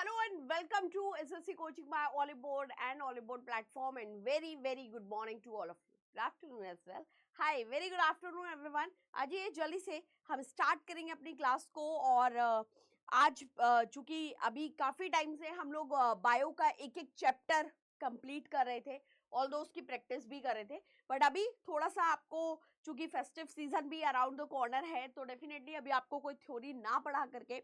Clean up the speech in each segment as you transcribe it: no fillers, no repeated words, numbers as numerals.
Hello and welcome to SSC Coaching by Oliboard and Oliboard platform, and very good morning to all of you. Good afternoon as well. Hi, very good afternoon everyone. आज ये जल्दी से हम start करेंगे अपनी class को और आज चूंकि अभी काफ़ी टाइम से हम लोग बायो का एक एक चैप्टर कंप्लीट कर रहे थे, ऑल्दो उसकी प्रैक्टिस भी कर रहे थे, बट अभी थोड़ा सा आपको चूंकि फेस्टिव सीजन भी अराउंड द कॉर्नर है तो डेफिनेटली अभी आपको कोई थ्योरी ना पढ़ा करके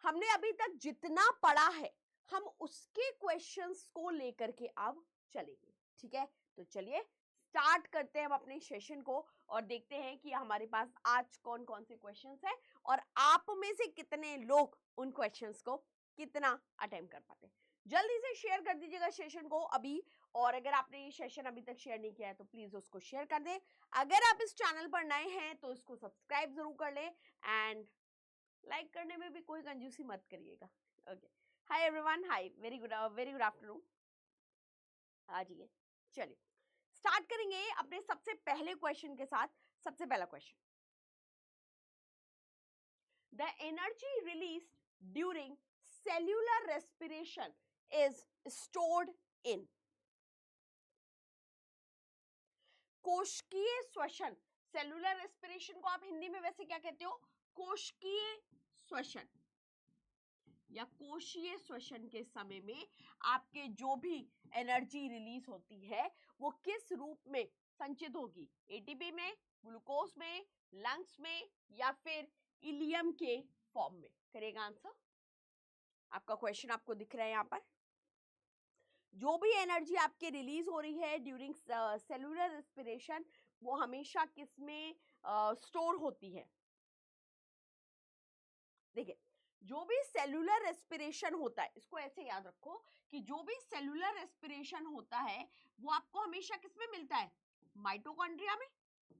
हमने अभी तक जितना पढ़ा है हम उसके क्वेश्चंस को लेकर के अब चलेंगे। ठीक है, तो चलिए स्टार्ट करते हैं हम अपने सेशन को और देखते हैं कि हमारे पास आज कौन कौन से क्वेश्चंस हैं और आप में से कितने लोग उन क्वेश्चंस को कितना अटेम्प्ट कर पाते हैं। जल्दी से शेयर कर दीजिएगा सेशन को अभी, और अगर आपने ये सेशन अभी तक शेयर नहीं किया है तो प्लीज उसको शेयर कर दें। अगर आप इस चैनल पर नए हैं तो इसको सब्सक्राइब जरूर कर लें एंड लाइक करने में भी कोई कंजूसी मत करिएगा। ओके, हाय एवरीवन, हाय, वेरी गुड आफ्टरनून। आ जाइए, चलिए स्टार्ट करेंगे अपने सबसे पहले क्वेश्चन के साथ। सबसे पहला question, the energy released during cellular respiration is stored in. कोशिकीय श्वसन, सेल्यूलर रेस्पिरेशन को आप हिंदी में वैसे क्या कहते हो? कोशिकीय श्वसन या कोशीय श्वसन के समय में आपके जो भी एनर्जी रिलीज होती है वो किस रूप में संचित होगी? एटीपी में, ग्लूकोज में, लंग्स में या फिर इलियम के फॉर्म में? करेगा आंसर। आपका क्वेश्चन आपको दिख रहा है यहाँ पर। जो भी एनर्जी आपके रिलीज हो रही है ड्यूरिंग सेलुलर रेस्पिरेशन वो हमेशा किस में स्टोर होती है? देखिए, जो भी सेलुलर रेस्पिरेशन होता है, इसको ऐसे याद रखो कि जो भी सेलुलर रेस्पिरेशन होता है वो आपको हमेशा किस में मिलता है? माइटोकॉन्ड्रिया में,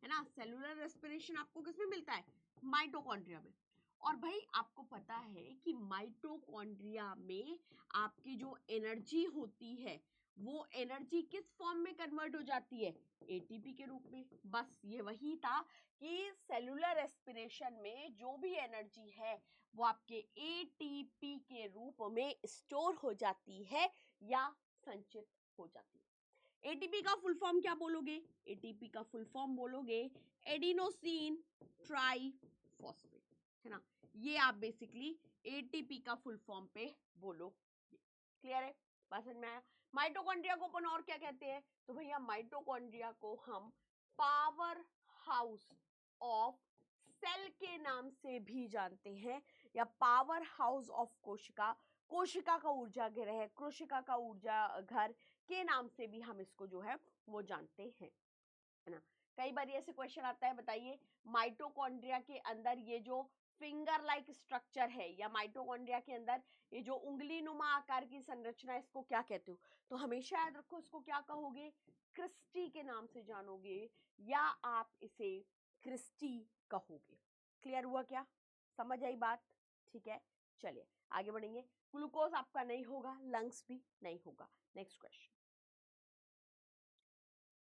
है ना। सेलुलर रेस्पिरेशन आपको किस में मिलता है? माइटोकॉन्ड्रिया में। और भाई आपको पता है कि माइटोकॉन्ड्रिया में आपकी जो एनर्जी होती है वो एनर्जी किस फॉर्म में कन्वर्ट हो जाती है? एटीपी के रूप में। बस ये वही था कि सेलुलर रेस्पिरेशन में जो भी एनर्जी है वो आपके एटीपी के रूप में स्टोर हो जाती है या संचित हो जाती है। एटीपी का फुल फॉर्म क्या बोलोगे? एटीपी का फुल फॉर्म बोलोगे एडिनोसिन ट्राइफॉस्फेट, है ना। ये आप बेसिकली एटीपी का फुल फॉर्म पे बोलोगे। क्लियर है? बात समझ में आया? माइटोकॉन्ड्रिया को अपन और क्या कहते हैं? तो भैया माइटोकॉन्ड्रिया को हम पावर हाउस ऑफ सेल के नाम से भी जानते हैं या पावर हाउस ऑफ कोशिका, कोशिका का ऊर्जा गृह, कोशिका का ऊर्जा घर के नाम से भी हम इसको जो है वो जानते हैं, है ना। कई बार ऐसे क्वेश्चन आता है, बताइए माइटोकॉन्ड्रिया के अंदर ये जो फिंगर लाइक स्ट्रक्चर है या माइटोकॉन्ड्रिया के अंदर ये जो उंगली नुमा आकार की संरचना है इसको क्या कहते हो? तो हमेशा याद रखो इसको क्या कहोगे? क्रिस्टी के नाम से जानोगे या आप इसे क्रिस्टी कहोगे। क्लियर हुआ क्या? समझ आई बात? ठीक है, चलिए आगे बढ़ेंगे। ग्लूकोज आपका नहीं होगा, लंग्स भी नहीं होगा। Next question,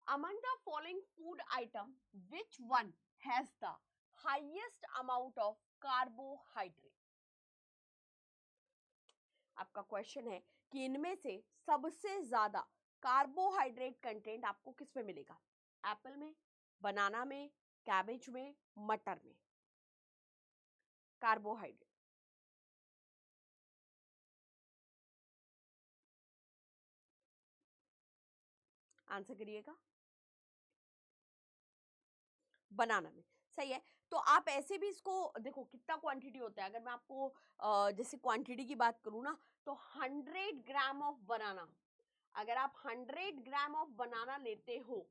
among the following food item which one has the highest amount of carbohydrate? आपका क्वेश्चन है कि इनमें से सबसे ज्यादा कार्बोहाइड्रेट कंटेंट आपको किस में मिलेगा? एप्पल में, बनाना में, कैबेज में, मटर में। कार्बोहाइड्रेट आंसर करिएगा। बनाना में, सही है। तो आप ऐसे भी इसको देखो कितना क्वांटिटी होता है। अगर मैं आपको जैसे क्वांटिटी की बात करूँ ना तो 100 ग्राम ऑफ बनाना, अगर आप 100 ग्राम ऑफ बनाना लेते हो,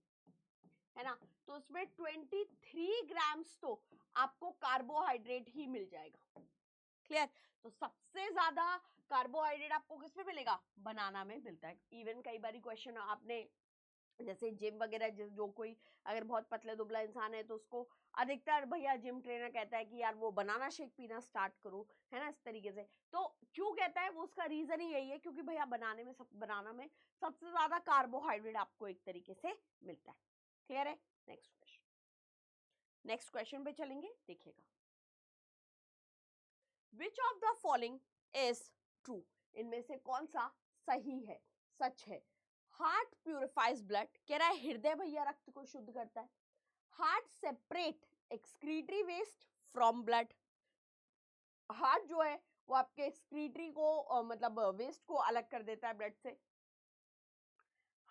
है ना, तो उसमें 23 ग्राम्स तो आपको कार्बोहाइड्रेट ही मिल जाएगा। क्लियर? तो सबसे ज्यादा कार्बोहाइड्रेट आपको किस में मिलेगा? बनाना में मिलता है। इवन कई बार क्वेश्चन आपने जैसे जिम वगैरह जो कोई अगर बहुत पतले दुबला इंसान है तो उसको अधिकतर भैया जिम ट्रेनर कहता है कि यार वो बनाना शेक पीना स्टार्ट करो, है ना, इस तरीके से। तो क्यों कहता है वो? उसका रीजन ही यही है क्योंकि भैया बनाना में सबसे ज्यादा कार्बोहाइड्रेट आपको एक तरीके से मिलता है। क्लियर है? नेक्स्ट क्वेश्चन पे चलेंगे, देखिएगा। विच of the following is true? इनमें से कौन सा सही है, सच है? हार्ट प्यूरिफाइज ब्लड, कह रहा है हृदय भैया रक्त को शुद्ध करता है। Heart separate excretory waste from blood, heart जो है वो आपके एक्सक्रीटरी को मतलब वेस्ट को अलग कर देता है ब्लड से।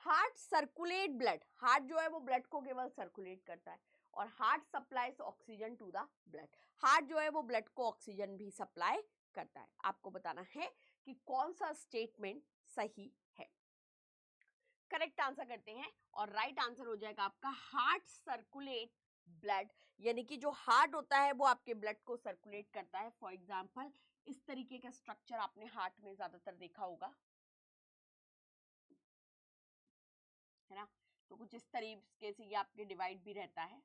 हार्ट सर्कुलेट ब्लड, हार्ट जो है वो ब्लड को केवल सर्कुलेट करता है। और heart supplies oxygen to the blood, heart जो है वो ब्लड को ऑक्सीजन भी सप्लाई करता है। आपको बताना है कि कौन सा स्टेटमेंट सही है। करेक्ट आंसर करते हैं और राइट आंसर हो जाएगा आपका हार्ट सर्कुलेट ब्लड, यानी कि जो हार्ट होता है वो आपके ब्लड को सर्कुलेट करता है। फॉर एग्जांपल इस तरीके का स्ट्रक्चर आपने हार्ट में ज्यादातर देखा होगा, है ना? तो कुछ इस तरीके से ये आपके डिवाइड भी रहता है।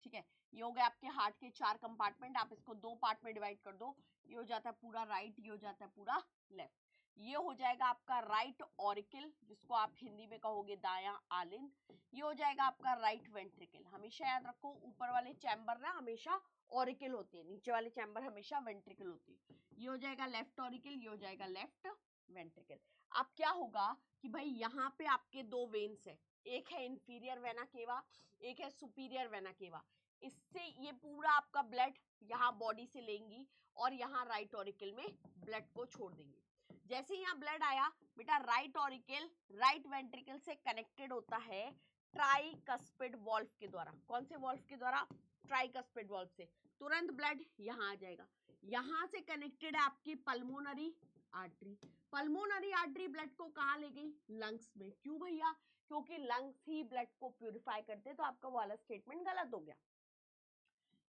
ठीक है, ये हो गए आपके हार्ट के 4 कंपार्टमेंट। आप इसको 2 पार्ट में डिवाइड कर दो, ये हो जाता है पूरा राइट, ये हो जाता है पूरा लेफ्ट। ये हो जाएगा आपका राइट ऑरिकल, जिसको आप हिंदी में कहोगे दायां आलिंद। ये हो जाएगा आपका राइट वेंट्रिकल। हमेशा याद रखो ऊपर वाले चैम्बर ना हमेशा ऑरिकल होते हैं, नीचे वाले चैम्बर हमेशा वेंट्रिकल होते हैं। ये हो जाएगा लेफ्ट ऑरिकल, ये हो जाएगा लेफ्ट वेंट्रिकल। अब क्या होगा कि भाई यहाँ पे आपके 2 वेन्स है, एक है इंफीरियर वेना केवा, एक है सुपीरियर वेना केवा। इससे ये पूरा आपका ब्लड यहाँ बॉडी से लेंगी और यहाँ राइट ऑरिकल में ब्लड को छोड़ देंगे। जैसे यहाँ ब्लड आया बेटा, राइट ऑरिकल राइट वेंट्रिकल से कनेक्टेड होता है ट्राइकस्पिड वॉल्व के द्वारा। कौन से वॉल्व के द्वारा? ट्राइकस्पिड वॉल्व से। तुरंत ब्लड यहाँ आ जाएगा। यहाँ से कनेक्टेड है आपकी pulmonary artery. Pulmonary artery blood को कहाँ ले गई? लंग्स में। क्यों भैया? क्योंकि लंग्स ही ब्लड को प्यूरिफाई करते हैं। तो आपका वाला स्टेटमेंट गलत हो गया।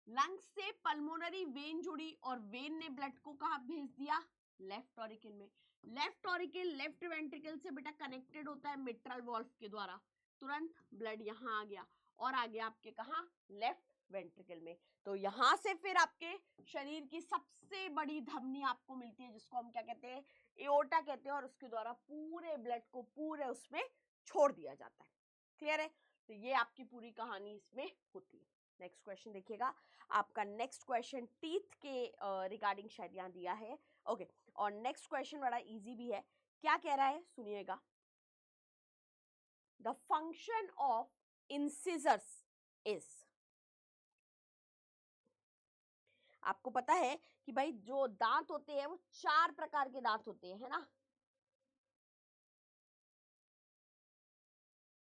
लंग्स से पल्मोनरी वेन जुड़ी और वेन ने ब्लड को कहाँ भेज दिया? लेफ्ट ऑरिकल में। लेफ्ट ऑरिकल लेफ्ट वेंट्रिकल से बेटा कनेक्टेड होता है मिट्रल वॉल्व के द्वारा। तुरंत ब्लड यहाँ आ गया और आ गया आपके कहाँ? लेफ्ट वेंट्रिकल में। तो यहाँ से फिर आपके शरीर की सबसे बड़ी धमनी आपको मिलती है, जिसको हम क्या कहते हैं? एओर्टा कहते हैं। और उसके द्वारा पूरे ब्लड को पूरे उसमें छोड़ दिया जाता है। क्लियर है? तो ये आपकी पूरी कहानी इसमें होती है। नेक्स्ट क्वेश्चन देखिएगा। आपका नेक्स्ट क्वेश्चन टीथ के रिगार्डिंग शायद यहाँ दिया है। ओके, और नेक्स्ट क्वेश्चन बड़ा इजी भी है। क्या कह रहा है सुनिएगा। The function of incisors is, आपको पता है कि भाई जो दांत होते हैं वो 4 प्रकार के दांत होते हैं, है ना?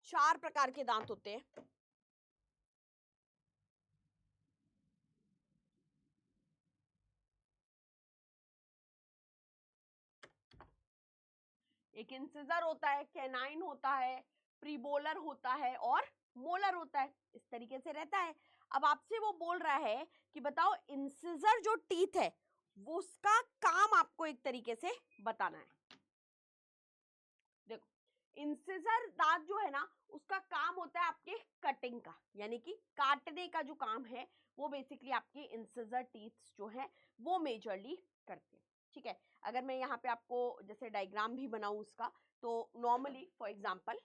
4 प्रकार के दांत होते हैं। एक इंसिजर होता है, कैनाइन होता है, प्रीमोलर होता है और मोलर होता है। इस तरीके से रहता है। अब आपसे वो बोल रहा है कि बताओ इंसिजर जो टीथ है वो उसका काम आपको एक तरीके से बताना है। देखो, इंसिजर दांत जो है ना उसका काम होता है आपके कटिंग का, यानी कि काटने का जो काम है वो बेसिकली आपके इंसिजर टीथ जो है वो मेजरली करते हैं। ठीक है, अगर मैं यहाँ पे आपको जैसे डायग्राम भी बनाऊं उसका, तो नॉर्मली फॉर एग्जांपल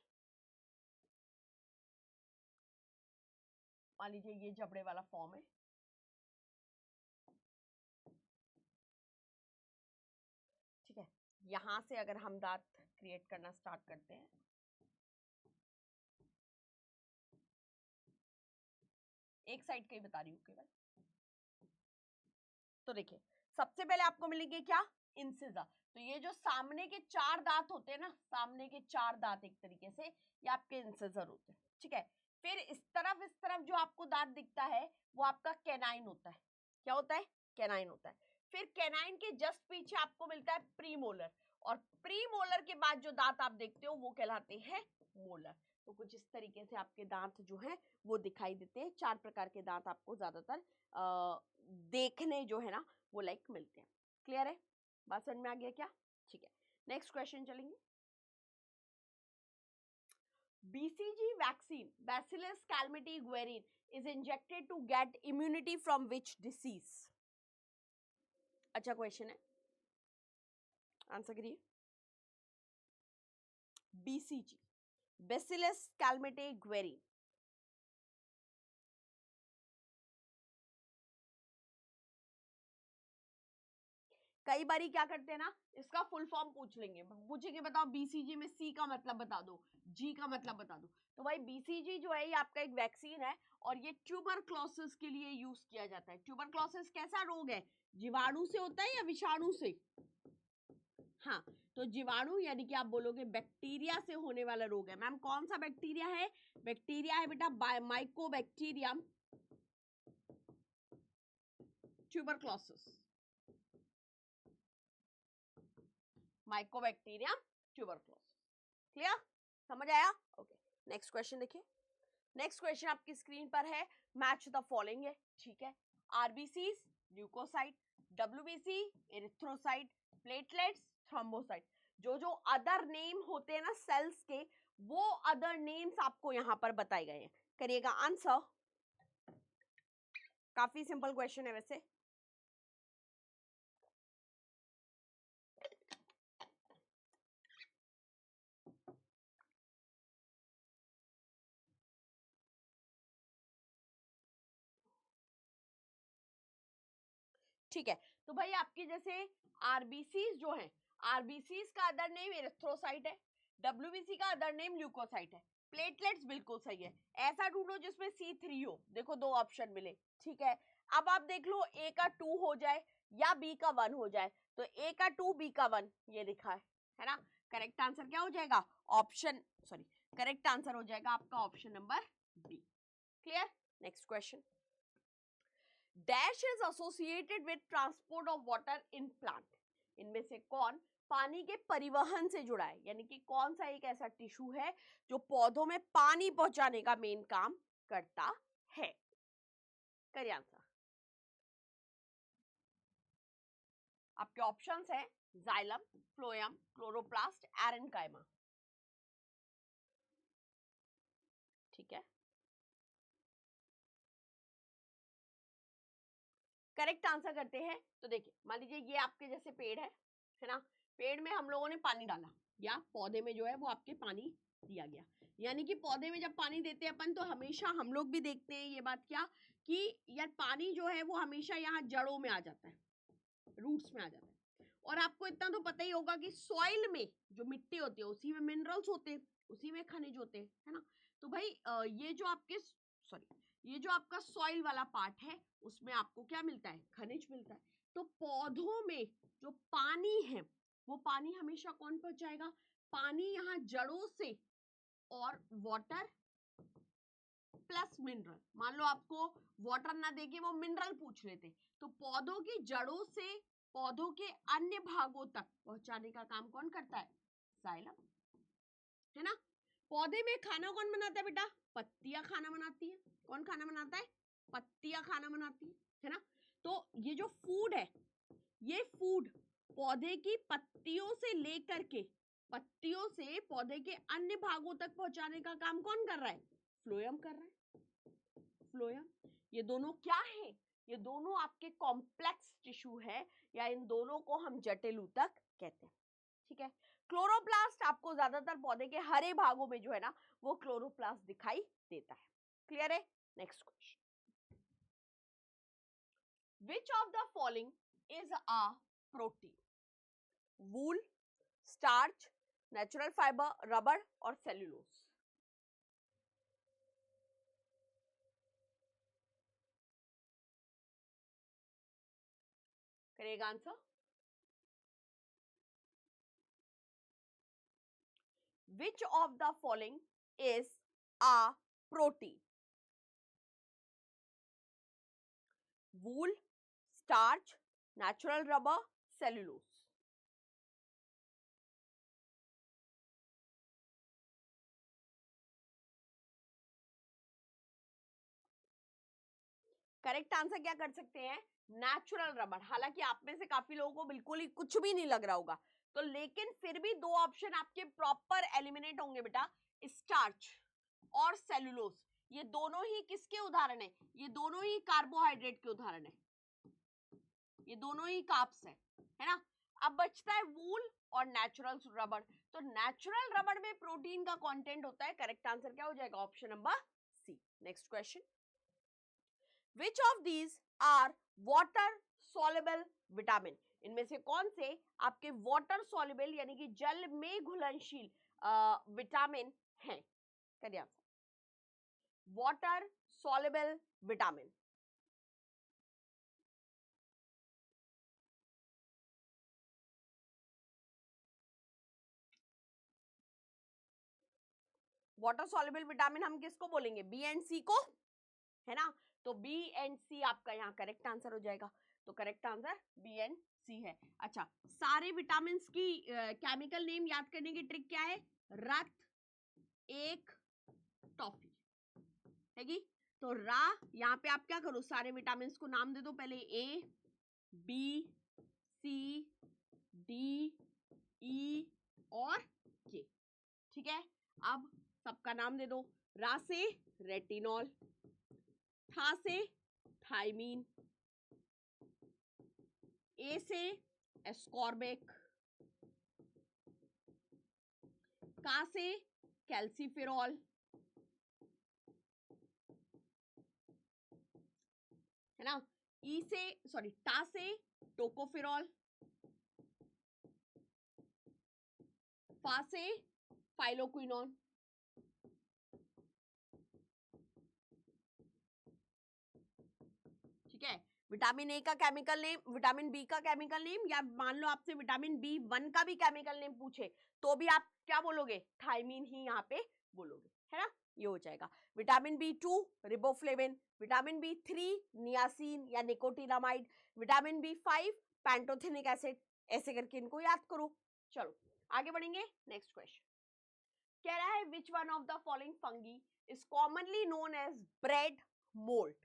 मान लीजिए ये जबड़े वाला फॉर्म है। ठीक है, यहां से अगर हम दांत क्रिएट करना स्टार्ट करते हैं, एक साइड का ही बता रही हूँ केवल, तो देखिए सबसे पहले आपको मिलेंगे क्या? इंसिजर। तो ये जो सामने के 4 दांत होते हैं ना, सामने के 4 दांत एक तरीके से ये आपके इंसिजर होते हैं। ठीक है, फिर इस तरफ जो आपको दांत दिखता है वो आपका कैनाइन होता है। क्या होता है? कैनाइन होता है। फिर कैनाइन के जस्ट पीछे आपको मिलता है प्रीमोलर, और प्रीमोलर के बाद जो दांत आप देखते हो वो कहलाते हैं मोलर। तो कुछ इस तरीके से आपके दांत जो है वो दिखाई देते हैं। 4 प्रकार के दांत आपको ज्यादातर देखने जो है ना वो लाइक मिलते हैं। क्लियर है? बात समझ में आ गया क्या? ठीक है, नेक्स्ट क्वेश्चन चलेंगे। BCG vaccine, Bacillus calmette guerin, is injected to get immunity from which disease? अच्छा क्वेश्चन है, आंसर करिए। BCG, Bacillus calmette guerin, कई बारी क्या करते हैं ना, इसका फुल फॉर्म पूछेंगे, बताओ बीसीजी में सी का मतलब बता दो, जी का मतलब बता दो। तो भाई बीसीजी जो है ये आपका एक वैक्सीन है और ये ट्यूबरक्लोसिस के लिए यूज किया जाता है। ट्यूबरक्लोसिस कैसा रोग है, जीवाणु से होता है या विषाणु से? हाँ, तो जीवाणु यानी कि आप बोलोगे बैक्टीरिया से होने वाला रोग है। मैम कौन सा बैक्टीरिया है? बैक्टीरिया है बेटा mycobacterium tuberculosis, mycobacterium tuberculosis. Clear, समझ आया? ओके, नेक्स्ट क्वेश्चन देखिए। नेक्स्ट क्वेश्चन आपकी स्क्रीन पर है, मैच द फॉलोइंग है, ठीक है। RBCs leucocyte, WBC erythrocyte, platelets thrombocyte. जो जो अदर नेम होते हैं ना सेल्स के, वो अदर नेम्स आपको यहां पर बताए गए हैं। करिएगा आंसर, काफी सिंपल क्वेश्चन है वैसे। ठीक है, तो भाई आपकी जैसे आरबीसीज जो है, आरबीसीज का अदर नेम एरिथ्रोसाइट है, डब्ल्यूबीसी का अदर नेम ल्यूकोसाइट है, प्लेटलेट्स बिल्कुल सही है। ऐसा ढूंढो जिसमें C3 हो, देखो दो ऑप्शन मिले, ठीक है। अब आप देख लो A का 2 हो जाए या B का 1 हो जाए, तो A का 2 B का 1 ये लिखा है ना। करेक्ट आंसर क्या हो जाएगा? ऑप्शन सॉरी, करेक्ट आंसर हो जाएगा आपका option number B। Clear, next question. Dash is associated with transport of water in plant. इनमें से कौन पानी के परिवहन से जुड़ा है, यानी कि कौन सा एक ऐसा टिश्यू है जो पौधों में पानी पहुंचाने का मेन काम करता है? करिए आंसर। आपके ऑप्शंस हैं जाइलम, फ्लोएम, क्लोरोप्लास्ट, एरेनकाइमा। ठीक है, करेक्ट आंसर करते हैं। तो देखिए, मान लीजिए ये आपके जैसे पेड़ है ना, पेड़ में हम लोगों ने पानी डाला या पौधे में जो है वो आपके पानी दिया गया, यानी कि पौधे में जब पानी देते हैं अपन, तो हमेशा हम लोग भी देखते हैं ये बात क्या, कि यार पानी जो है वो हमेशा यहाँ जड़ों में आ जाता है, रूट्स में आ जाता है। और आपको इतना तो पता ही होगा कि सॉइल में जो मिट्टी होती है उसी में मिनरल्स होते हैं, उसी में खनिज होते हैं, है ना। तो भाई ये जो आपके सॉरी ये जो आपका सॉइल वाला पार्ट है उसमें आपको क्या मिलता है? खनिज मिलता है। तो पौधों में जो पानी है वो पानी हमेशा कौन पहुंचाएगा? पानी यहाँ जड़ों से, और वाटर प्लस मिनरल। मान लो आपको वाटर ना देके वो मिनरल पूछ लेते, तो पौधों की जड़ों से पौधों के अन्य भागों तक पहुंचाने का काम कौन करता है? जाइलम, है ना। पौधे में खाना कौन बनाता है बेटा? पत्तियां खाना बनाती है। कौन खाना बनाता है? पत्तियां खाना बनाती है ना। तो ये जो फूड है, ये फूड पौधे की पत्तियों से लेकर के पत्तियों से पौधे के अन्य भागों तक पहुंचाने का काम कौन कर रहा है? फ्लोएम कर रहा है। फ्लोएम, ये दोनों क्या है? ये दोनों आपके कॉम्प्लेक्स टिश्यू है, या इन दोनों को हम जटिल ऊतक कहते हैं। ठीक है, क्लोरोप्लास्ट आपको ज्यादातर पौधे के हरे भागों में जो है ना वो क्लोरोप्लास्ट दिखाई देता है। क्लियर है? Next question, which of the following is a protein? Wool, starch, natural fibre, rubber और सेल्यूलोज। करिएगा answer. Which of the following is a protein? Wool, starch, natural rubber, cellulose. Correct answer क्या कर सकते हैं? Natural rubber. हालांकि आप में से काफी लोगों को बिल्कुल ही कुछ भी नहीं लग रहा होगा, तो लेकिन फिर भी दो ऑप्शन आपके प्रॉपर एलिमिनेट होंगे बेटा, स्टार्च और सेलुलोज। ये दोनों ही किसके उदाहरण है? ये दोनों ही कार्बोहाइड्रेट के उदाहरण है, ये दोनों ही कार्ब्स है ना। अब बचता है वूल और नेचुरल रबर। तो नेचुरल रबर में प्रोटीन का कंटेंट होता है। करेक्ट आंसर क्या हो जाएगा? Option number C. Next question, which of these are water soluble vitamin? इनमें से कौन से आपके वाटर सॉल्युबल यानी कि जल में घुलनशील विटामिन हैं? करिए answer. Water soluble vitamin, water soluble vitamin हम किसको बोलेंगे? बी एंड सी को, है ना? तो बी एंड सी आपका यहाँ करेक्ट आंसर हो जाएगा। तो करेक्ट आंसर बी एंड सी है। अच्छा, सारे विटामिन की केमिकल नेम याद करने की ट्रिक क्या है? रत, एक, टॉफी हैगी। तो रा, यहाँ पे आप क्या करो, सारे विटामिन को नाम दे दो पहले, A B C D E और के, ठीक है? अब सबका नाम दे दो। रा से रेटिनॉल, था से थायमीन, ए से एस्कॉर्बिक, का से कैल्सीफेरॉल, है ना? ई से सॉरी टा से टोकोफेरॉल, फा से फाइलोक्विनोन, ठीक है? विटामिन ए का केमिकल नेम, विटामिन बी का केमिकल नेम, या मान लो आपसे विटामिन बी वन का भी केमिकल नेम पूछे तो भी आप क्या बोलोगे? थायमीन ही यहाँ पे बोलोगे, है ना? ये हो जाएगा। Vitamin B two riboflavin, vitamin B three niacin या nicotinamide, vitamin B five pantothenic acid, ऐसे करके इनको याद करो। चलो आगे बढ़ेंगे। नेक्स्ट क्वेश्चन कह रहा है which one of the following fungi is commonly known as bread mould?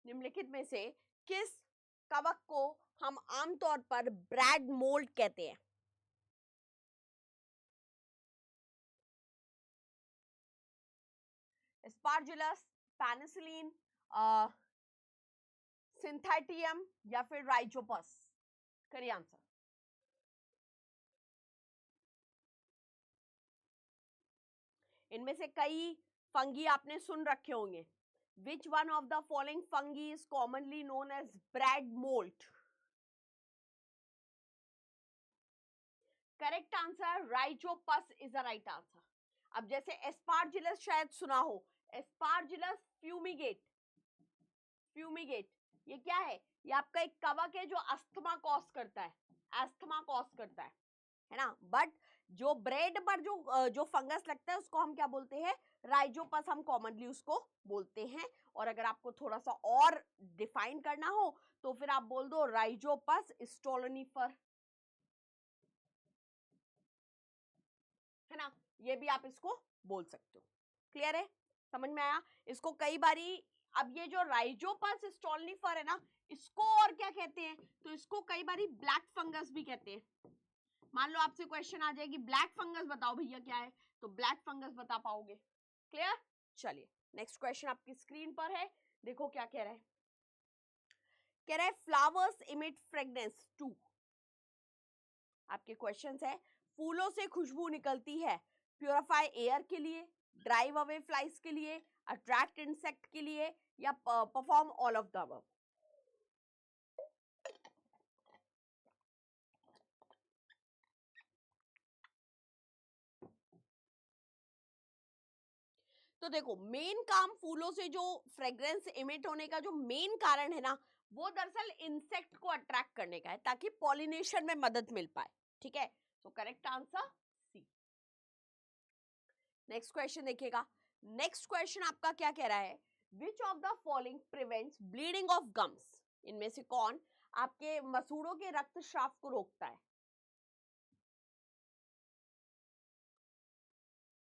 निम्नलिखित में से किस कवक को हम आमतौर पर ब्रेड मोल्ड कहते हैं? एस्पार्जिलस, पेनिसिलिन, सिंथेटियम या फिर राइजोपस? करिए आंसर। इनमें से कई फंगी आपने सुन रखे होंगे। Which one of the following fungi is commonly known as bread mould? Correct answer rhizopus is the right answer. अब जैसे एस्पार्जिलस शायद सुना हो, एस्पार्जिलस फ्यूमिगेट, फ्यूमिगेट ये क्या है? ये आपका एक कवक है जो अस्थमा कॉज करता है, अस्थमा कॉज करता है ना? बट जो ब्रेड पर जो फंगस लगता है उसको हम क्या बोलते हैं? राइजोपस हम कॉमनली उसको बोलते हैं। और अगर आपको थोड़ा सा और डिफाइन करना हो तो फिर आप बोल दो राइजोपस स्टोलोनिफर, है ना? ये भी आप इसको बोल सकते हो। क्लियर है? समझ में आया? इसको कई बारी, अब ये जो राइजोपस स्टोलोनिफर है ना, इसको और क्या कहते हैं? तो इसको कई बारी ब्लैक फंगस भी कहते हैं। मान लो आपसे क्वेश्चन आ जाएगी ब्लैक फंगस बताओ भैया क्या है, तो ब्लैक फंगस बता पाओगे। क्लियर? चलिए नेक्स्ट क्वेश्चन आपकी स्क्रीन पर है, देखो क्या कह रहा है। कह रहा है फ्लावर्स इमिट फ्रेग्रेंस टू। आपके क्वेश्चंस है फूलों से खुशबू निकलती है प्योरीफाई एयर के लिए, ड्राइव अवे फ्लाइज के लिए, अट्रैक्ट इंसेक्ट के लिए, या perform all of the above? तो देखो मेन काम फूलों से जो फ्रेग्रेंस इमिट होने का जो मेन कारण है ना, वो दरअसल इंसेक्ट को अट्रैक्ट करने का है ताकि पॉलिनेशन में मदद मिल पाए, ठीक है? तो correct answer C. Next question देखिएगा। नेक्स्ट क्वेश्चन आपका क्या कह रहा है? Which of the following prevents bleeding of gums? इनमें से कौन आपके मसूड़ों के रक्तस्राव को रोकता है?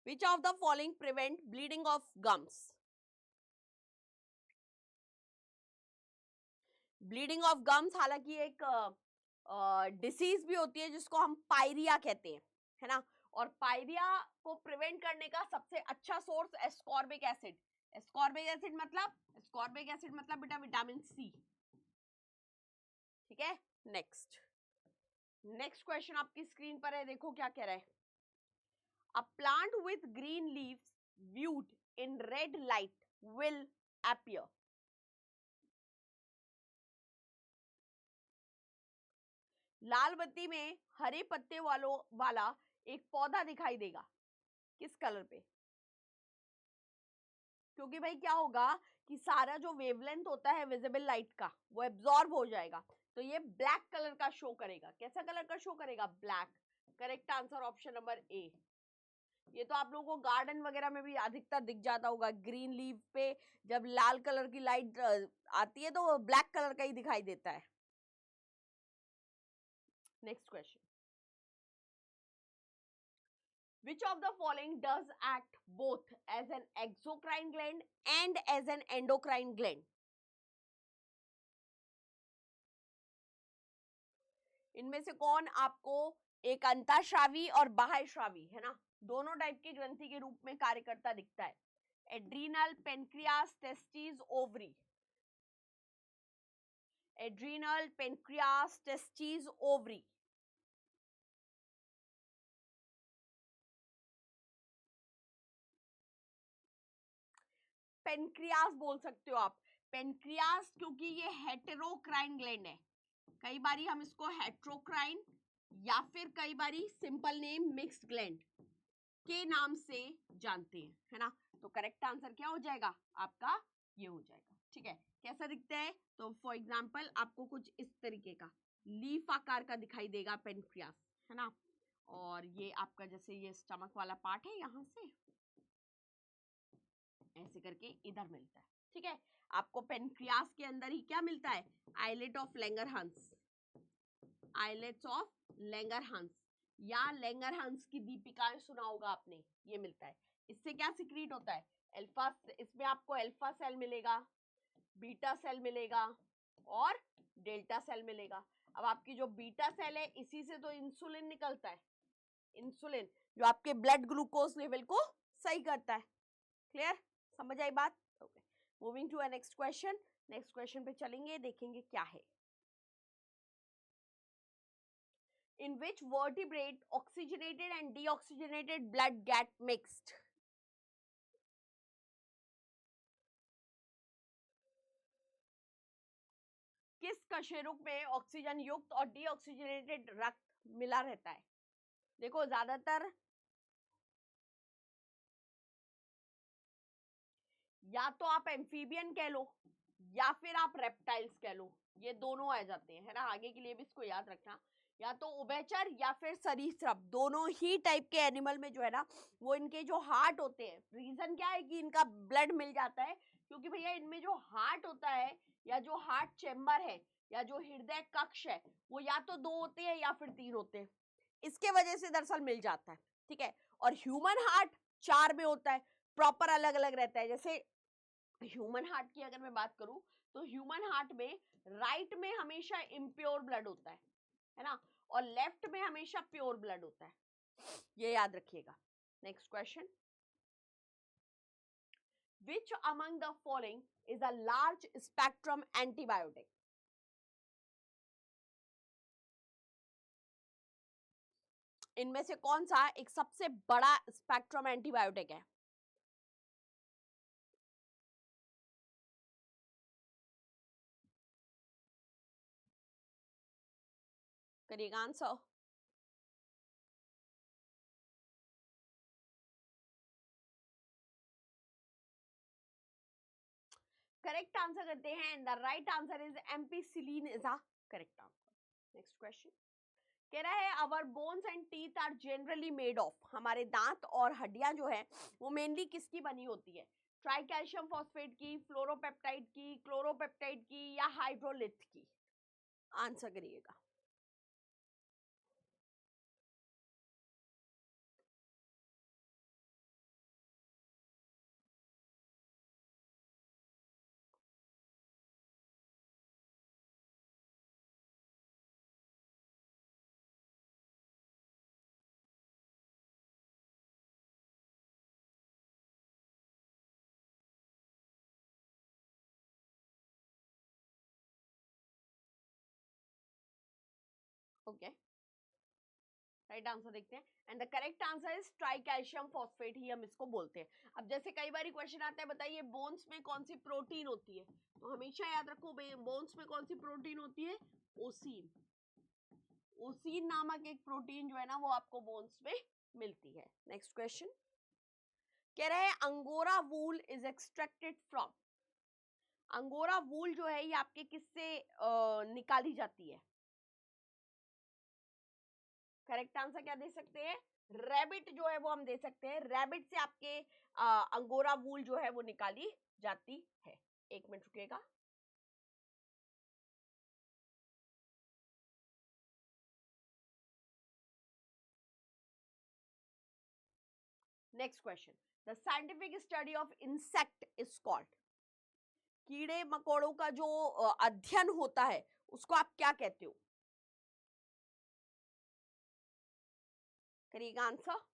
Which of the following prevent bleeding of gums? Bleeding of gums हालांकि एक डिसीज भी होती है जिसको हम पायरिया कहते हैं, है ना? और पायरिया को प्रिवेंट करने का सबसे अच्छा source ascorbic acid. Ascorbic acid मतलब, एस्कॉर्बिक एसिड मतलब बेटा विटामिन सी, ठीक है? नेक्स्ट नेक्स्ट क्वेश्चन आपकी स्क्रीन पर है, देखो क्या कह रहा है। A plant with green leaves viewed in red light will appear? लाल बत्ती में हरे पत्ते वाला एक पौधा दिखाई देगा, किस कलर पे? क्योंकि भाई क्या होगा कि सारा जो वेवलेंथ होता है विजिबल लाइट का वो एब्जॉर्ब हो जाएगा, तो ये ब्लैक कलर का शो करेगा। कैसा कलर का शो करेगा? Black. Correct answer option number A. ये तो आप लोगों को गार्डन वगैरह में भी अधिकतर दिख जाता होगा, ग्रीन लीफ पे जब लाल कलर की लाइट आती है तो वो ब्लैक कलर का ही दिखाई देता है। Next question, which of the following does act both as an exocrine gland and as an endocrine gland? इनमें से कौन आपको एक अंतःस्रावी और बाह्यस्रावी, है ना, दोनों टाइप के ग्रंथि के रूप में कार्य करता दिखता है? Adrenal, pancreas, testis, ovary. Adrenal, pancreas, testis, ovary. Pancreas बोल सकते हो आप। पेनक्रियास क्योंकि ये हेटेरोक्राइन ग्लैंड है, कई बारी हम इसको हेट्रोक्राइन या फिर कई बारी सिंपल नेम मिक्स्ड ग्लैंड के नाम से जानते हैं, है ना। तो करेक्ट आंसर क्या हो जाएगा आपका? ये हो जाएगा। ठीक है, कैसा दिखता है? तो फॉर एग्जांपल आपको कुछ इस तरीके का लीफ आकार का दिखाई देगा पेनक्रियास, है ना। और ये आपका जैसे ये स्टमक वाला पार्ट है, यहाँ से ऐसे करके इधर मिलता है। ठीक है, आपको पेनक्रियास के अंदर ही क्या मिलता है? Islet of Langerhans, islets of Langerhans या लैंगरहांस की दीपिकाएं सुना होगा आपने, ये मिलता है। इससे क्या सिक्रीट होता है? अल्फा, इसमें आपको अल्फा सेल मिलेगा, बीटा सेल मिलेगा और डेल्टा सेल मिलेगा। अब आपकी जो बीटा सेल है इसी से तो इंसुलिन निकलता है, इंसुलिन जो आपके ब्लड ग्लूकोज लेवल को सही करता है। क्लियर? समझ आई बात? Okay, moving to a next question. Next question पे चलेंगे, देखेंगे क्या है। In which vertebrate oxygenated and deoxygenated blood get mixed? किस कशेरुक में ऑक्सीजन युक्त और डीऑक्सीजनेटेड रक्त मिला रहता है? देखो ज्यादातर या तो आप एम्फीबियन कह लो या फिर आप रेप्टाइल्स कह लो, ये दोनों आ जाते हैं, है ना। आगे के लिए भी इसको याद रखना, या तो उभयचर या फिर सरीसृप, दोनों ही टाइप के एनिमल में जो है ना वो इनके जो हार्ट होते हैं, रीजन क्या है कि इनका ब्लड मिल जाता है, क्योंकि भैया इनमें जो हार्ट होता है या जो हार्ट चेम्बर है या जो हृदय कक्ष है वो या तो 2 होते हैं या फिर 3 होते हैं, इसके वजह से दरअसल मिल जाता है। ठीक है, और ह्यूमन हार्ट 4 में होता है, प्रॉपर अलग अलग रहता है। जैसे ह्यूमन हार्ट की अगर मैं बात करूं तो ह्यूमन हार्ट में राइट में हमेशा इम्प्योर ब्लड होता है ना, और लेफ्ट में हमेशा प्योर ब्लड होता है, ये याद रखिएगा। Next question, which among the following is a large spectrum antibiotic? इनमें से कौन सा एक सबसे बड़ा स्पेक्ट्रम एंटीबायोटिक है? करिएगा आंसर। करेक्ट आंसर करते हैं, the right answer is ampicillin is a correct answer. Next question कह रहा है our bones and teeth are generally made of, हमारे दांत और हड्डियां जो है वो मेनली किसकी बनी होती है? ट्राई कैल्शियम फॉस्फेट की, फ्लोरोपेप्टाइड की, क्लोरोपेप्टाइड की या हाइड्रोलिथ की? आंसर करिएगा। ओके, राइट आंसर देखते हैं, and the correct answer is tri calcium phosphate ही हम इसको बोलते हैं। अब जैसे कई बार क्वेश्चन आता है, बताइए बोन्स में कौन सी प्रोटीन होती है, तो हमेशा याद रखो बोन्स में कौन सी प्रोटीन होती है? ओसीन। ओसीन नामक एक प्रोटीन जो है ना वो आपको बोन्स में मिलती है। नेक्स्ट क्वेश्चन कह रहे हैं angora wool is extracted from, angora wool जो है ये आपके किससे निकाली जाती है? करेक्ट आंसर क्या दे सकते हैं? रैबिट जो है वो हम दे सकते हैं, रैबिट से आपके अंगोरा वूल जो है वो निकाली जाती है। एक मिनट रुकेगा। Next question the scientific study of insect is called, कीड़े मकोड़ों का जो अध्ययन होता है उसको आप क्या कहते हो? करिएगा आंसर।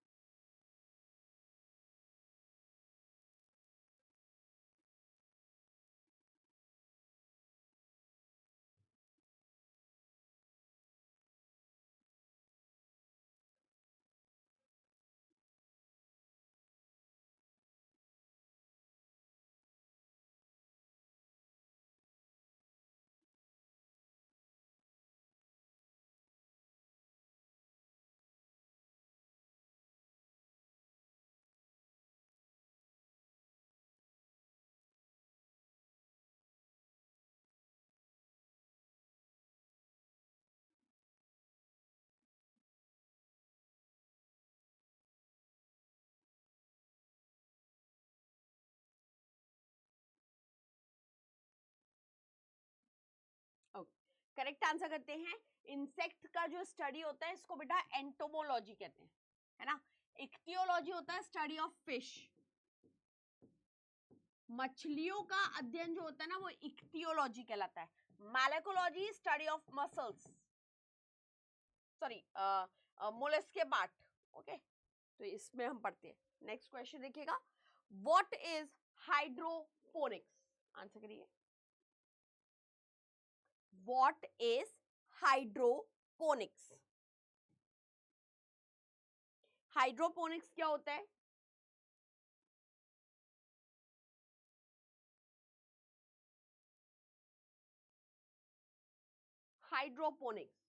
करेक्ट आंसर करते हैं। इंसेक्ट का जो स्टडी होता है इसको बेटा एंटोमोलॉजी कहते हैं, है ना। इक्तियोलॉजी होता है स्टडी ऑफ फिश, मछलियों का अध्ययन जो होता है ना वो इक्तियोलॉजी कहलाता है। Malacology study of muscles, sorry mollusc part, okay. तो इसमें हम पढ़ते हैं। नेक्स्ट क्वेश्चन देखिएगा, व्हाट इज हाइड्रोपोनिक्स? आंसर करिए। What is hydroponics? हाइड्रोपोनिक्स क्या होता है? हाइड्रोपोनिक्स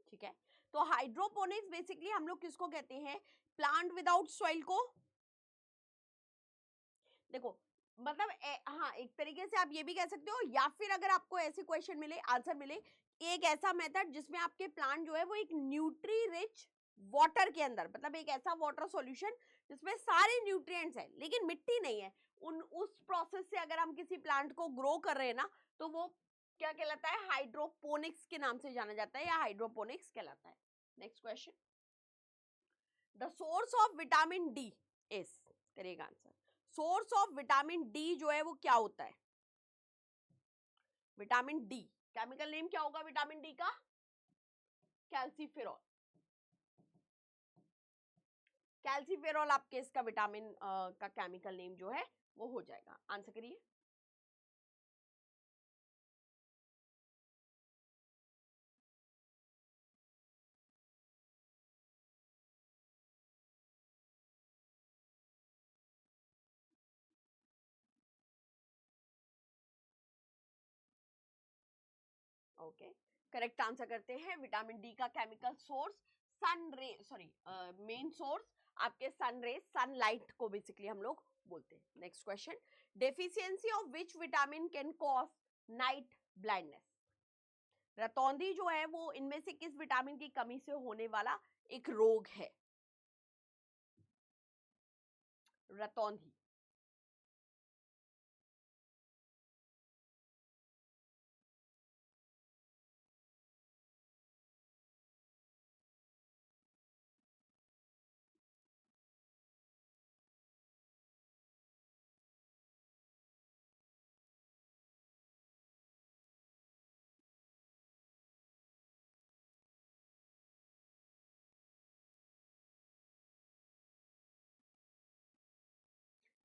ठीक है। तो हाइड्रोपोनिक्स बेसिकली हम लोग किसको कहते हैं? प्लांट विदाउट सॉइल को। देखो मतलब हाँ, एक तरीके से आप ये भी कह सकते हो, या फिर अगर आपको ऐसे क्वेश्चन मिले, आंसर मिले, एक ऐसा मेथड जिसमें आपके प्लांट जो है वो एक न्यूट्री रिच वाटर के अंदर, मतलब एक ऐसा वाटर सॉल्यूशन जिसमें सारे न्यूट्रिएंट्स है लेकिन मिट्टी नहीं है, उस प्रोसेस से अगर हम किसी प्लांट को ग्रो कर रहे हैं ना तो वो क्या कहलाता है? हाइड्रोपोनिक्स के नाम से जाना जाता है या हाइड्रोपोनिक्स कहलाता है। Next question, the source of vitamin D is, करिएगा answer. Source of vitamin D जो है वो क्या होता है? विटामिन डी केमिकल नेम क्या होगा विटामिन डी का? कैल्सीफेरॉल। कैल्सीफेरॉल आपके इसका विटामिन का केमिकल नेम जो है वो हो जाएगा। आंसर करिए। ओके, करेक्ट आंसर करते हैं। विटामिन डी का केमिकल सोर्स सन रे, सॉरी मेन सोर्स आपके सन रे, सनलाइट को बेसिकली हम लोग बोलते हैं। Next question, deficiency of which vitamin can cause night blindness? रतौंधी जो है वो इनमें से किस विटामिन की कमी से होने वाला एक रोग है? रतौंधी।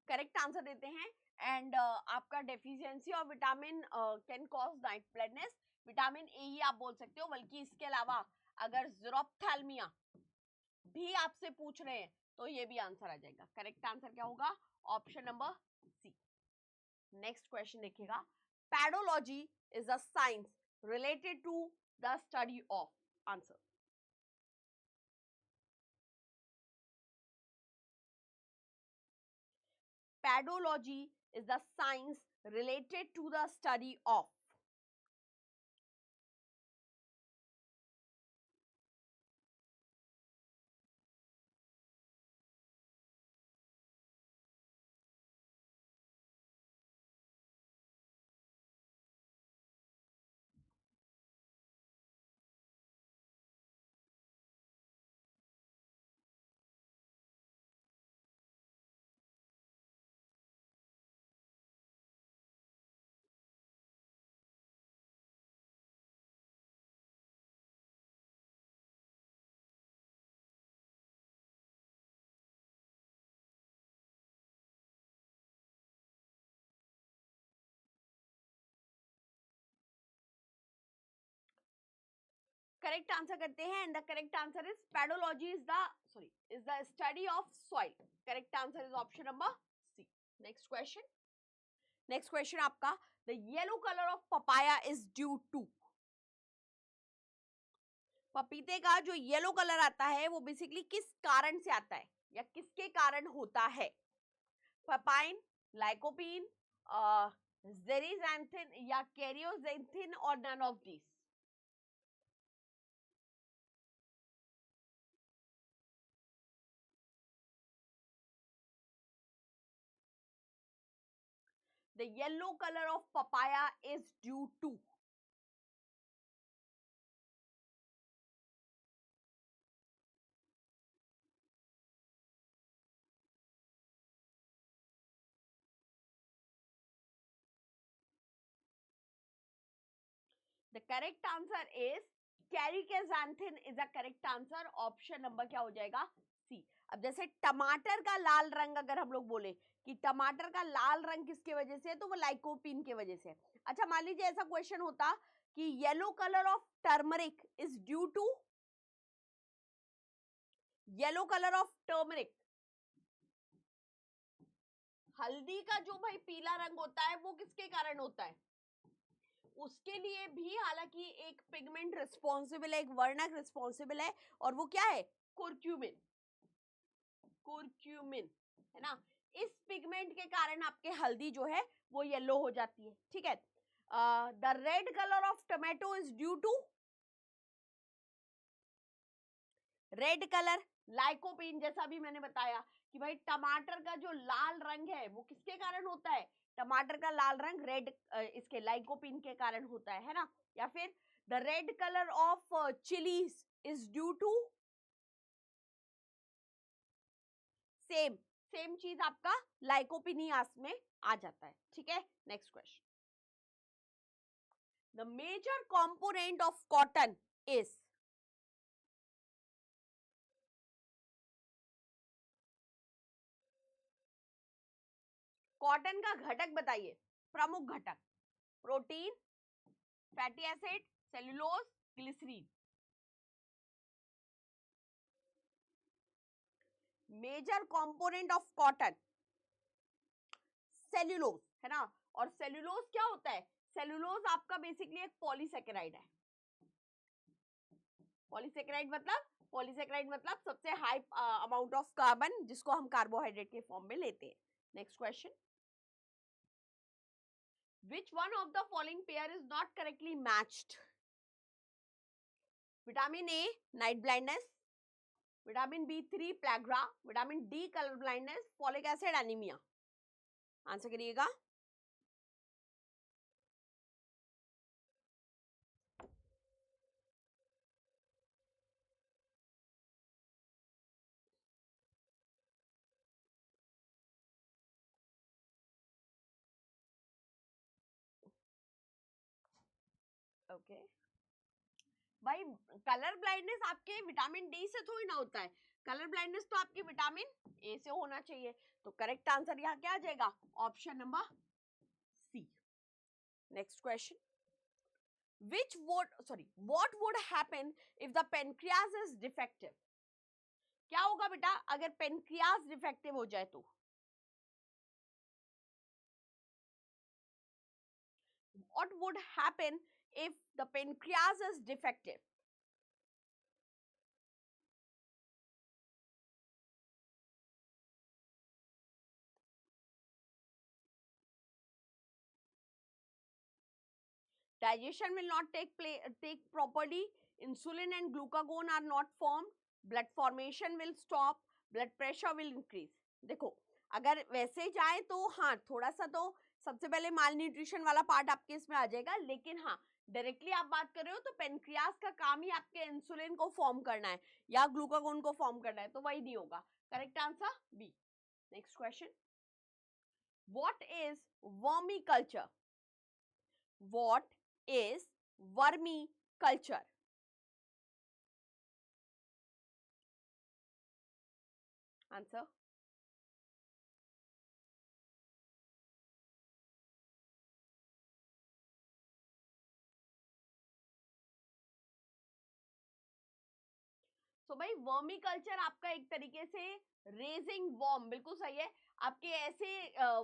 करेक्ट आंसर देते हैं। एंड आपका deficiency of vitamin can cause night blindness, vitamin A ही आप बोल सकते हो, बल्कि इसके अलावा अगर ज़ीरोफ्थैल्मिया भी आपसे पूछ रहे हैं तो ये भी आंसर आ जाएगा। करेक्ट आंसर क्या होगा? Option number C. Next question देखिएगा, pedology is a science related to the study of. Answer, pedology is the science related to the study of. Correct answer करते हैं, and the correct answer is pedology is the study of soil. Correct answer is option number C. Next question, next question आपका, the yellow colour of papaya is due to. पपीते का जो yellow colour आता है वो basically किस कारण से आता है या किसके कारण होता है? पपाइन, लाइकोपीन, जेरीजैंथिन या कैरियोजेंथिन और none of this? The yellow color of papaya is due to. The correct answer is कैरिकेज़ैंथिन is the correct answer. Option number क्या हो जाएगा? सी। अब जैसे टमाटर का लाल रंग अगर हम लोग बोले कि टमाटर का लाल रंग किसके वजह से है, तो वो लाइकोपीन के वजह से। अच्छा, मान लीजिए ऐसा क्वेश्चन होता कि yellow colour of turmeric is due to, yellow colour of turmeric, हल्दी का जो भाई पीला रंग होता है वो किसके कारण होता है? उसके लिए भी हालांकि एक पिगमेंट रिस्पॉन्सिबल है, एक वर्णक रिस्पॉन्सिबल है, और वो क्या है? कुर्क्यूमिन। कुर्क्यूमिन है ना, इस पिगमेंट के कारण आपके हल्दी जो है वो येलो हो जाती है। ठीक है, the red colour of tomato is due to, red colour lycopene. जैसा भी मैंने बताया कि भाई टमाटर का जो लाल रंग है वो किसके कारण होता है? टमाटर का लाल रंग रेड इसके लाइकोपीन के कारण होता है ना। या फिर the red colour of chillies is due to, same same चीज आपका लाइकोपिनियास में आ जाता है। ठीक है, next question, the major component of cotton is. Cotton का घटक बताइए, प्रमुख घटक। Protein, fatty acid, cellulose, glycerine. Major component of cotton cellulose है ना। और सेल्यूलोज क्या होता है? सेल्यूलोज आपका बेसिकली एक पॉलीसेकेराइड है। पॉलीसेकेराइड मतलब सबसे हाई अमाउंट ऑफ कार्बन जिसको हम कार्बोहाइड्रेट के फॉर्म में लेते हैं। Next question, which one of the following pair is not correctly matched? Vitamin A night blindness, vitamin B3 pellagra, vitamin D colour blindness, folic acid anaemia. Answer करिएगा। Okay भाई, colour blindness आपके vitamin D से थोड़ी ना होता है, colour blindness तो आपके विटामिन ए से होना चाहिए। तो करेक्ट आंसर यहाँ क्या आ जाएगा? Option number C. Next question, what would happen if the pancreas is defective? क्या होगा बेटा अगर पेनक्रियाज डिफेक्टिव हो जाए तो? What would happen if the pancreas is defective? Digestion will not take properly. Insulin and glucagon are not formed. Blood formation will stop. Blood pressure will increase. देखो अगर वैसे जाए तो हाँ थोड़ा सा तो सबसे पहले माल न्यूट्रिशन वाला पार्ट आपके इसमें आ जाएगा, लेकिन हाँ डायरेक्टली आप बात कर रहे हो तो पेनक्रियास का काम ही आपके इंसुलिन को फॉर्म करना है या ग्लूकागोन को फॉर्म करना है, तो वही नहीं होगा. Correct answer B. Next question. What is वर्मी कल्चर? What is vermiculture? Answer. तो भाई वर्मी कल्चर आपका एक तरीके से रेजिंग वर्म, बिल्कुल सही है. आपके ऐसे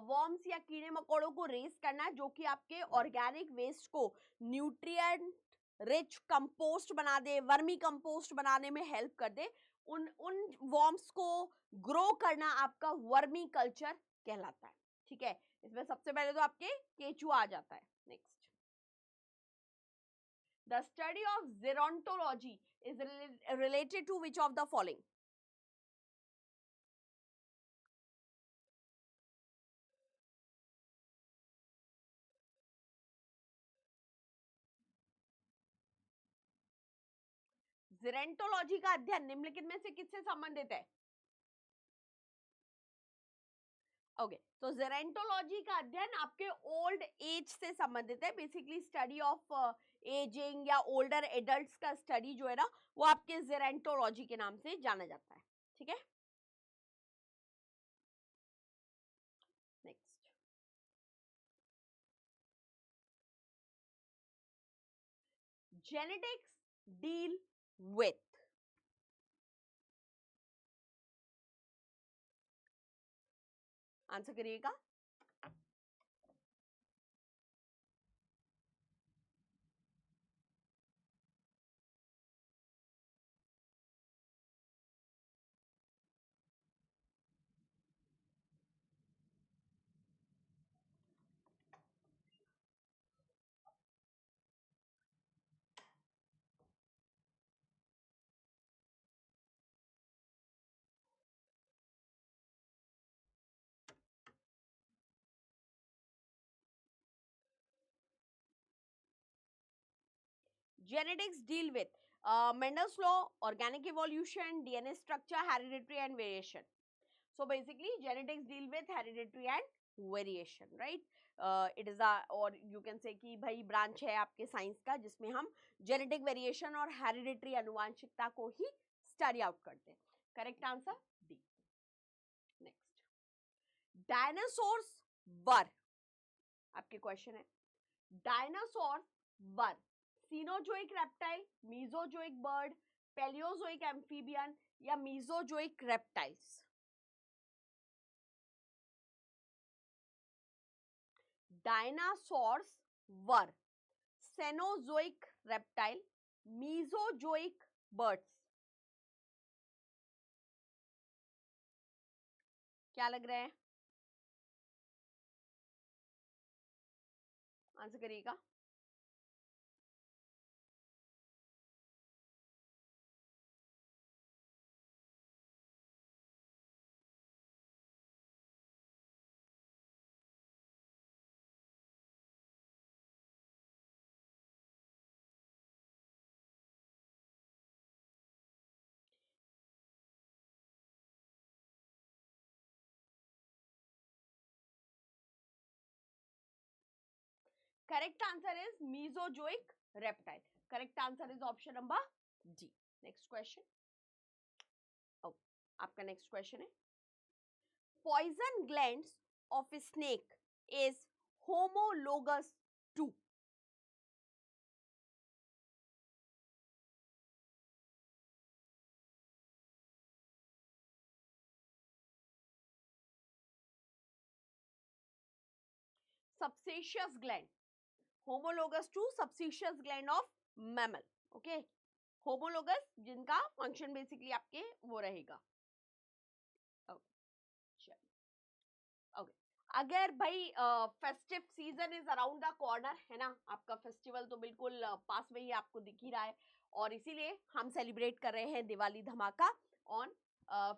वर्म्स या कीड़े मकोड़ों को रेज करना है जो कि आपके ऑर्गेनिक वेस्ट को न्यूट्रिएंट रिच कंपोस्ट बना दे, वर्मी कंपोस्ट बनाने में हेल्प कर दे. उन उन वर्म्स को ग्रो करना आपका वर्मी कल्चर कहलाता है. ठीक है, इसमें सबसे पहले तो आपके केचुआ आ जाता है. Next. The study of gerontology is related to which of the following? Gerontology का अध्ययन निम्नलिखित में से किससे संबंधित है? ओके, तो जेरेंटोलॉजी का अध्ययन आपके ओल्ड एज से संबंधित है. बेसिकली स्टडी ऑफ एजिंग या ओल्डर एडल्ट्स का स्टडी जो है ना वो आपके जेरेंटोलॉजी के नाम से जाना जाता है. ठीक है, next. Genetics deal with. Answer करिएगा. Genetics deal with Mendel's law, organic evolution, DNA structure, hereditary and variation. So basically genetics deal with hereditary and variation, right? It is a, or you can say कि भाई branch है आपके science का जिसमें हम genetic variation और hereditary अनुवांशिकता को ही स्टडी आउट करते हैं. Correct answer D. Next. Dinosaurs were. आपके क्वेश्चन है dinosaur were cenozoic reptile, mesozoic bird, palaeozoic amphibian या mesozoic reptiles? Dinosaurs were cenozoic reptile, mesozoic birds. क्या लग रहा है? आंसर करिएगा. Correct answer is Mesozoic reptile. Correct answer is option number D. Next question. Oh, आपका next question है. Poison glands of a snake is homologous to. Sebaceous gland, homologous to sebaceous gland of mammal. Okay, homologous जिनका function basically आपके वो रहेगा। Okay, अगर भाई festive season is around the corner, है ना, आपका फेस्टिवल तो बिल्कुल पास में ही आपको दिख ही रहा है, और इसीलिए हम सेलिब्रेट कर रहे हैं दिवाली धमाका ऑन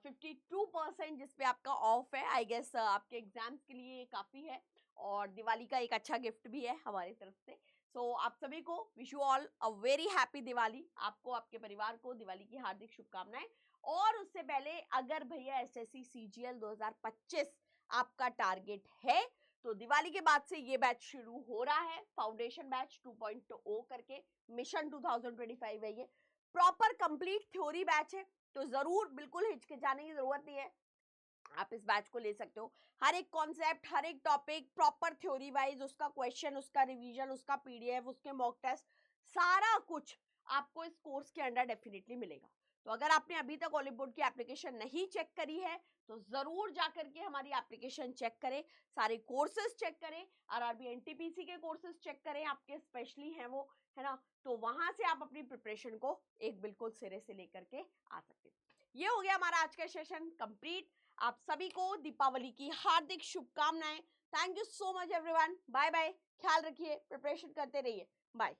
52%, जिसपे आपका ऑफ है। आई गेस आपके एग्जाम्स के लिए काफी है, और दिवाली का एक अच्छा गिफ्ट भी है हमारी तरफ से। सो आप सभी को wish you all a very happy Diwali, आपको आपके परिवार को दिवाली की हार्दिक शुभकामनाएं। और उससे पहले अगर भैया एसएससी सीजीएल 2025 आपका टारगेट है, तो दिवाली के बाद से ये बैच शुरू हो रहा है, फाउंडेशन बैच 2.0 करके, मिशन 2025 है ये, प्रॉपर कंप्लीट थ्योरी बैच है, तो जरूर बिल्कुल हिचकिचाने की जरूरत नहीं है, आप इस बैच को ले सकते हो। हर एक कॉन्सेप्ट, हर एक टॉपिक प्रॉपर थ्योरी वाइज, उसका क्वेश्चन, उसका रिवीजन, उसका पीडीएफ, उसके मॉक टेस्ट, सारा कुछ आपको इस कोर्स के अंदर डेफिनेटली मिलेगा। तो अगर आपने अभी तक ऑलिव बोर्ड की एप्लीकेशन नहीं चेक करी है, तो जरूर जाकर के हमारी एप्लीकेशन चेक करें, सारे कोर्सेज चेक करें, आरआरबी एनटीपीसी के कोर्सेज चेक करें, आपके स्पेशली हैं वो, है ना, तो वहां से आप अपनी प्रिपरेशन को एक बिल्कुल सिरे से लेकर के आ सकते हैं। ये हो गया हमारा आज का सेशन कंप्लीट। आप सभी को दीपावली की हार्दिक शुभकामनाएं। Thank you so much everyone, bye bye, ख्याल रखिए, प्रिपरेशन करते रहिए, बाय।